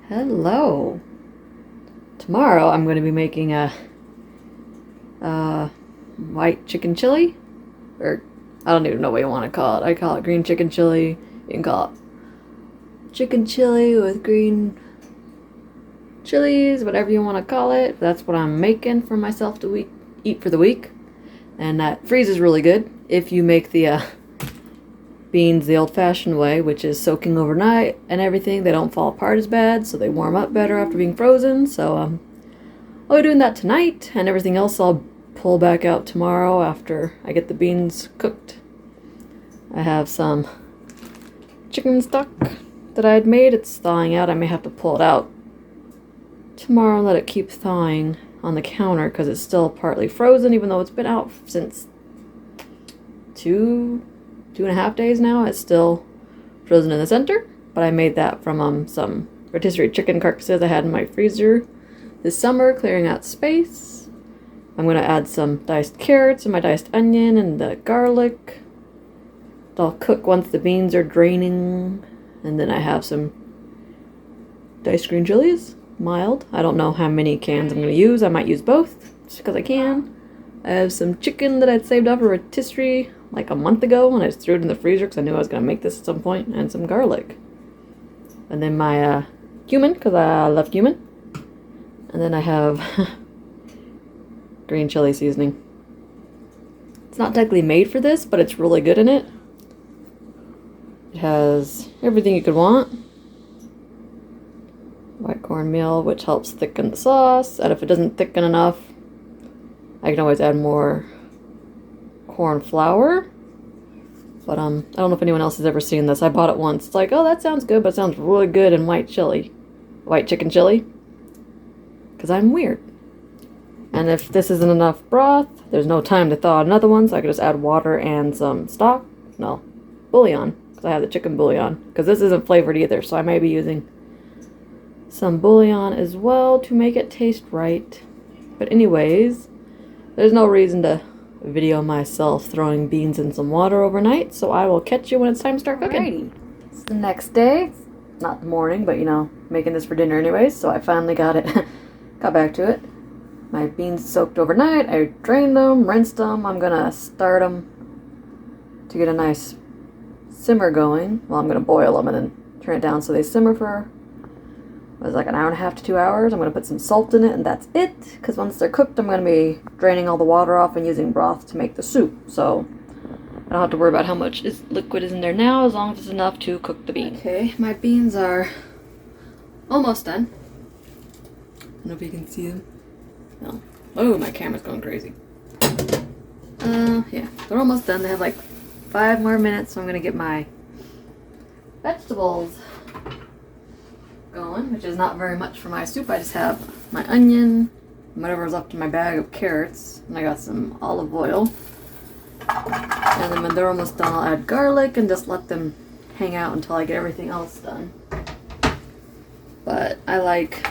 Hello. Tomorrow I'm going to be making a white chicken chili, or I don't even know what you want to call it. I call it green chicken chili. You can call it chicken chili with green chilies, whatever you want to call it. That's what I'm making for myself to eat for the week, and that freezes really good if you make the beans the old-fashioned way, which is soaking overnight and everything. They don't fall apart as bad, so they warm up better after being frozen. So I'll be doing that tonight, and everything else I'll pull back out tomorrow after I get the beans cooked. I have some chicken stock that I had made. It's thawing out. I may have to pull it out tomorrow and let it keep thawing on the counter because it's still partly frozen, even though it's been out since 2.5 days now. It's still frozen in the center, but I made that from some rotisserie chicken carcasses I had in my freezer this summer, clearing out space. I'm going to add some diced carrots and my diced onion and the garlic. They'll cook once the beans are draining, and then I have some diced green chilies, mild. I don't know how many cans I'm going to use. I might use both just because I can. I have some chicken that I'd saved up for rotisserie like a month ago, and I just threw it in the freezer because I knew I was going to make this at some point, and some garlic. And then my cumin, because I love cumin. And then I have green chili seasoning. It's not technically made for this, but it's really good in it. It has everything you could want. White cornmeal, which helps thicken the sauce, and if it doesn't thicken enough, I can always add more corn flour. But I don't know if anyone else has ever seen this. I bought it once. It's like, oh, that sounds good, but it sounds really good in white chicken chili, because I'm weird. And if this isn't enough broth, there's no time to thaw another one, so I could just add water and some bouillon, because I have the chicken bouillon, because this isn't flavored either, so I may be using some bouillon as well to make it taste right. But anyways, there's no reason to video myself throwing beans in some water overnight, so I will catch you when it's time to start cooking. Alrighty. It's the next day. Not the morning, but making this for dinner anyways, so I finally got back to it. My beans soaked overnight. I drained them, rinsed them. I'm gonna start them to get a nice simmer going. Well, I'm gonna boil them and then turn it down so they simmer for like an hour and a half to 2 hours. I'm going to put some salt in it, and that's it, because once they're cooked, I'm going to be draining all the water off and using broth to make the soup, so I don't have to worry about how much liquid is in there now, as long as it's enough to cook the beans. Okay, my beans are almost done. I don't know if you can see them. No. Oh, my camera's going crazy. Yeah, they're almost done. They have like 5 more minutes, so I'm going to get my vegetables going, which is not very much for my soup. I just have my onion, whatever's left in my bag of carrots, and I got some olive oil. And then when they're almost done, I'll add garlic and just let them hang out until I get everything else done. But I like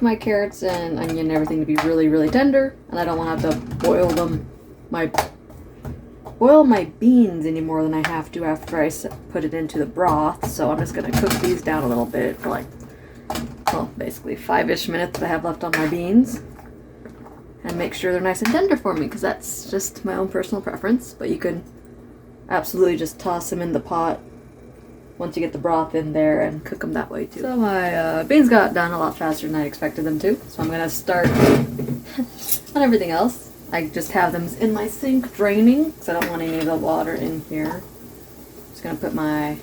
my carrots and onion and everything to be really, really tender, and I don't want to have to boil my beans any more than I have to after I put it into the broth. So I'm just going to cook these down a little bit for basically 5-ish minutes that I have left on my beans, and make sure they're nice and tender for me, because that's just my own personal preference. But you could absolutely just toss them in the pot once you get the broth in there and cook them that way too. So my beans got done a lot faster than I expected them to, so I'm going to start on everything else. I just have them in my sink draining, because I don't want any of the water in here. Just going to put my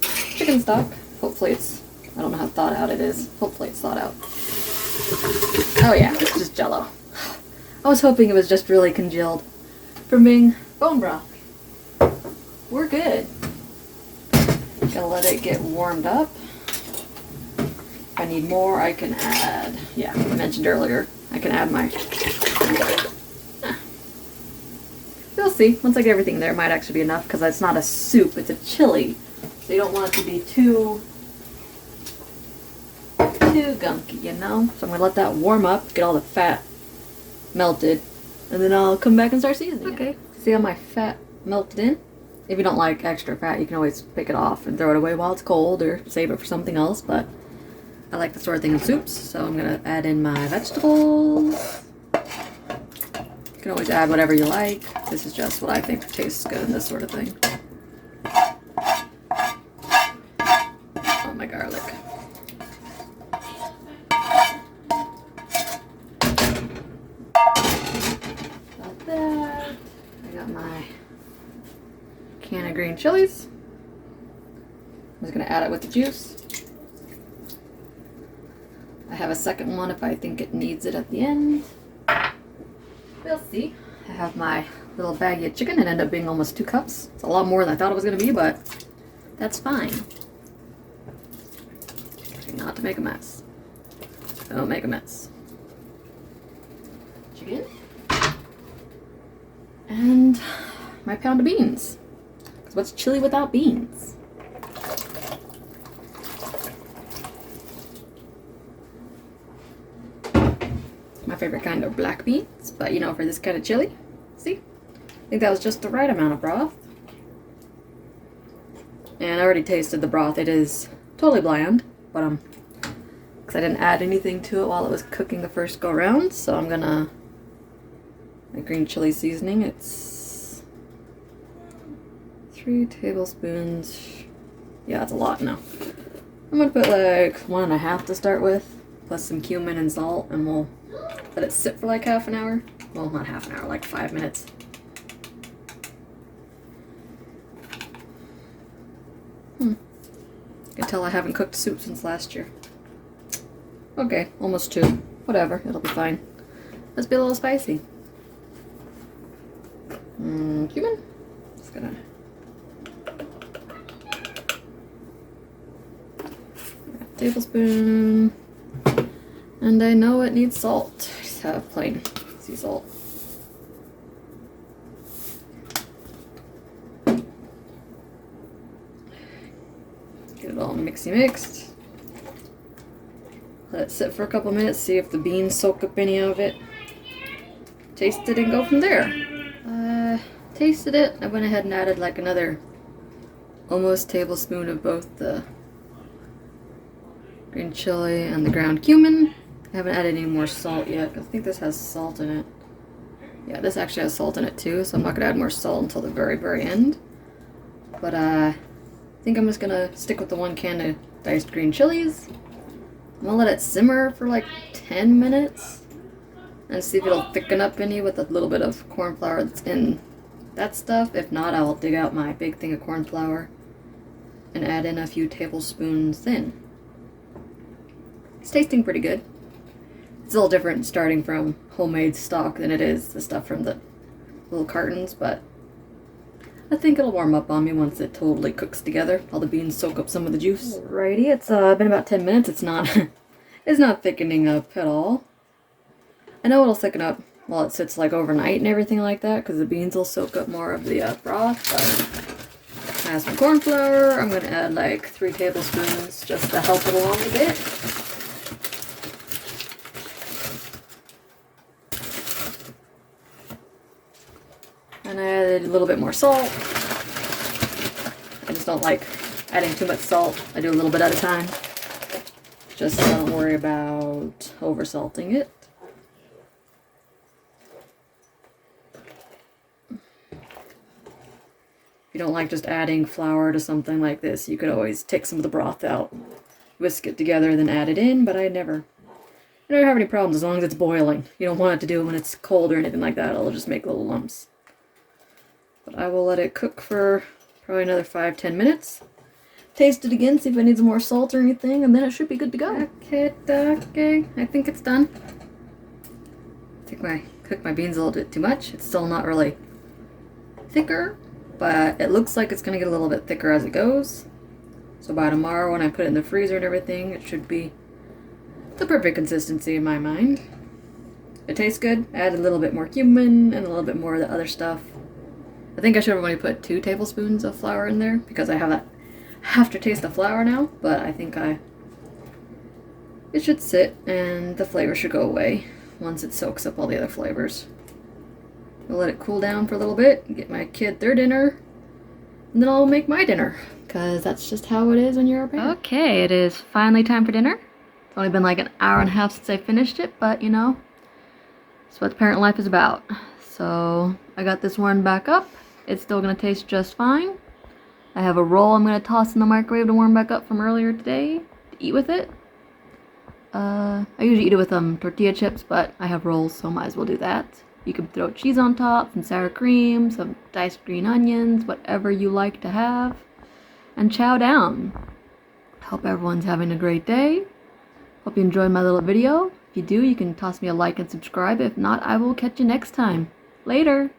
chicken stock. Hopefully I don't know how thawed out it is. Hopefully it's thawed out. Oh yeah, it's just jello. I was hoping it was just really congealed from being bone broth. We're good. Gonna let it get warmed up. If I need more, I can add, I mentioned earlier, I can add my... You'll see. Once I get everything there, it might actually be enough, because it's not a soup, it's a chili. So you don't want it to be too gunky, So I'm going to let that warm up, get all the fat melted, and then I'll come back and start seasoning. Okay, see how my fat melted in? If you don't like extra fat, you can always pick it off and throw it away while it's cold, or save it for something else, but I like to store things in soups, so I'm gonna add in my vegetables. You can always add whatever you like. This is just what I think tastes good in this sort of thing. Oh, my garlic. Got that. I got my can of green chilies. I'm just gonna add it with the juice. I have a second one if I think it needs it at the end. We'll see. I have my little baggie of chicken. It ended up being almost 2 cups. It's a lot more than I thought it was going to be, but that's fine. Try not to make a mess. Don't make a mess. Chicken. And my pound of beans. Because what's chili without beans? My favorite kind of black beans, but you know, for this kind of chili, see? I think that was just the right amount of broth. And I already tasted the broth. It is totally bland, but because I didn't add anything to it while it was cooking the first go around, so I'm gonna, my green chili seasoning, it's 3 tablespoons. Yeah, it's a lot now. I'm gonna put like 1.5 to start with, plus some cumin and salt, and we'll let it sit for like half an hour. Well, not half an hour, like 5 minutes. You can tell I haven't cooked soup since last year. Okay, almost 2. Whatever, it'll be fine. Let's be a little spicy. Cumin. Just gonna. Tablespoon. And I know it needs salt. I just have plain sea salt. Get it all mixed. Let it sit for a couple minutes, see if the beans soak up any of it. Taste it and go from there. Tasted it. I went ahead and added like another almost tablespoon of both the green chili and the ground cumin. I haven't added any more salt yet. I think this has salt in it. Yeah, this actually has salt in it too, so I'm not going to add more salt until the very, very end. But I think I'm just going to stick with the 1 can of diced green chilies. I'm going to let it simmer for like 10 minutes and see if it'll thicken up any with a little bit of corn flour that's in that stuff. If not, I'll dig out my big thing of corn flour and add in a few tablespoons in. It's tasting pretty good. It's a little different starting from homemade stock than it is the stuff from the little cartons, but I think it'll warm up on me once it totally cooks together. All the beans soak up some of the juice. Alrighty, it's been about 10 minutes. It's not it's not thickening up at all. I know it'll thicken up while it sits like overnight and everything like that, because the beans will soak up more of the broth. But I have some corn flour. I'm going to add like 3 tablespoons just to help it along a bit. And I added a little bit more salt. I just don't like adding too much salt. I do a little bit at a time. Just don't worry about over salting it. If you don't like just adding flour to something like this, you could always take some of the broth out, whisk it together, then add it in, but I never have any problems as long as it's boiling. You don't want it to do it when it's cold or anything like that. It'll just make little lumps. But I will let it cook for probably another 5-10 minutes. Taste it again, see if it needs more salt or anything, and then it should be good to go. Okay, I think it's done. I think I cooked my beans a little bit too much. It's still not really thicker, but it looks like it's going to get a little bit thicker as it goes. So by tomorrow when I put it in the freezer and everything, it should be the perfect consistency in my mind. It tastes good. I added a little bit more cumin and a little bit more of the other stuff. I think I should have only put 2 tablespoons of flour in there because I have that aftertaste of flour now, but I think it should sit and the flavor should go away once it soaks up all the other flavors. I'll let it cool down for a little bit, get my kid their dinner, and then I'll make my dinner because that's just how it is when you're a parent. Okay, it is finally time for dinner. It's only been like an hour and a half since I finished it, but you know, that's what parent life is about. So I got this warmed back up. It's still gonna taste just fine. I have a roll I'm gonna toss in the microwave to warm back up from earlier today to eat with it. I usually eat it with tortilla chips, but I have rolls, so might as well do that. You can throw cheese on top, some sour cream, some diced green onions, whatever you like to have, and chow down. Hope everyone's having a great day. Hope you enjoyed my little video. If you do, you can toss me a like and subscribe. If not, I will catch you next time. Later!